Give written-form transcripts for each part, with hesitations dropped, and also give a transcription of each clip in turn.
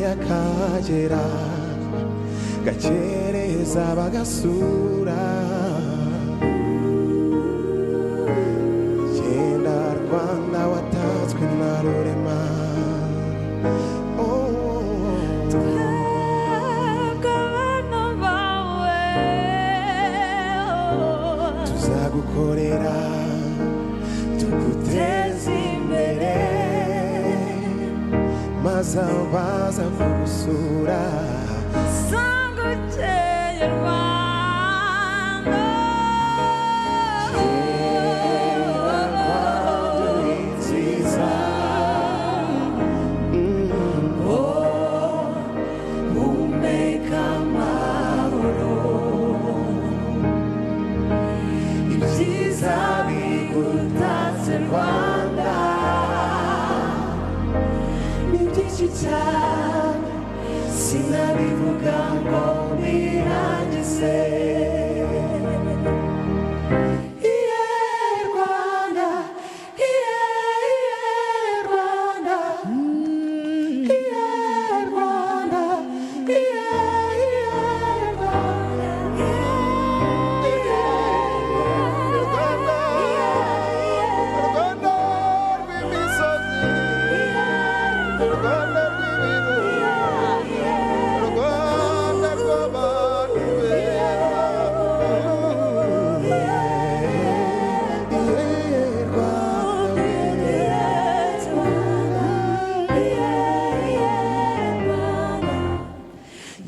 yakagera gakereza bagasura Genda Rwanda watatswe na rurema tuzagukorera tuguteze imbere maze abaza kugusura sanguteye Rwanda nziza umeka amahoro ibyiza bigutatse Rwanda cyane sinabivuga ngo birangize Rwanda Rwanda Rwanda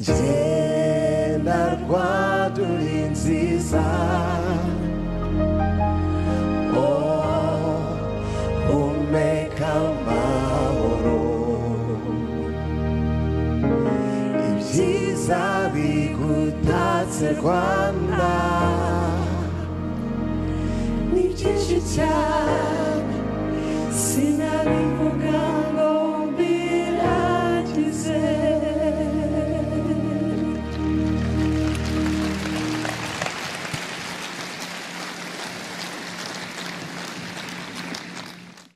Genda Rwanda uri nziza umeka amahoro ibyiza bigutatse Rwanda ni byinshi cyane sinabivuga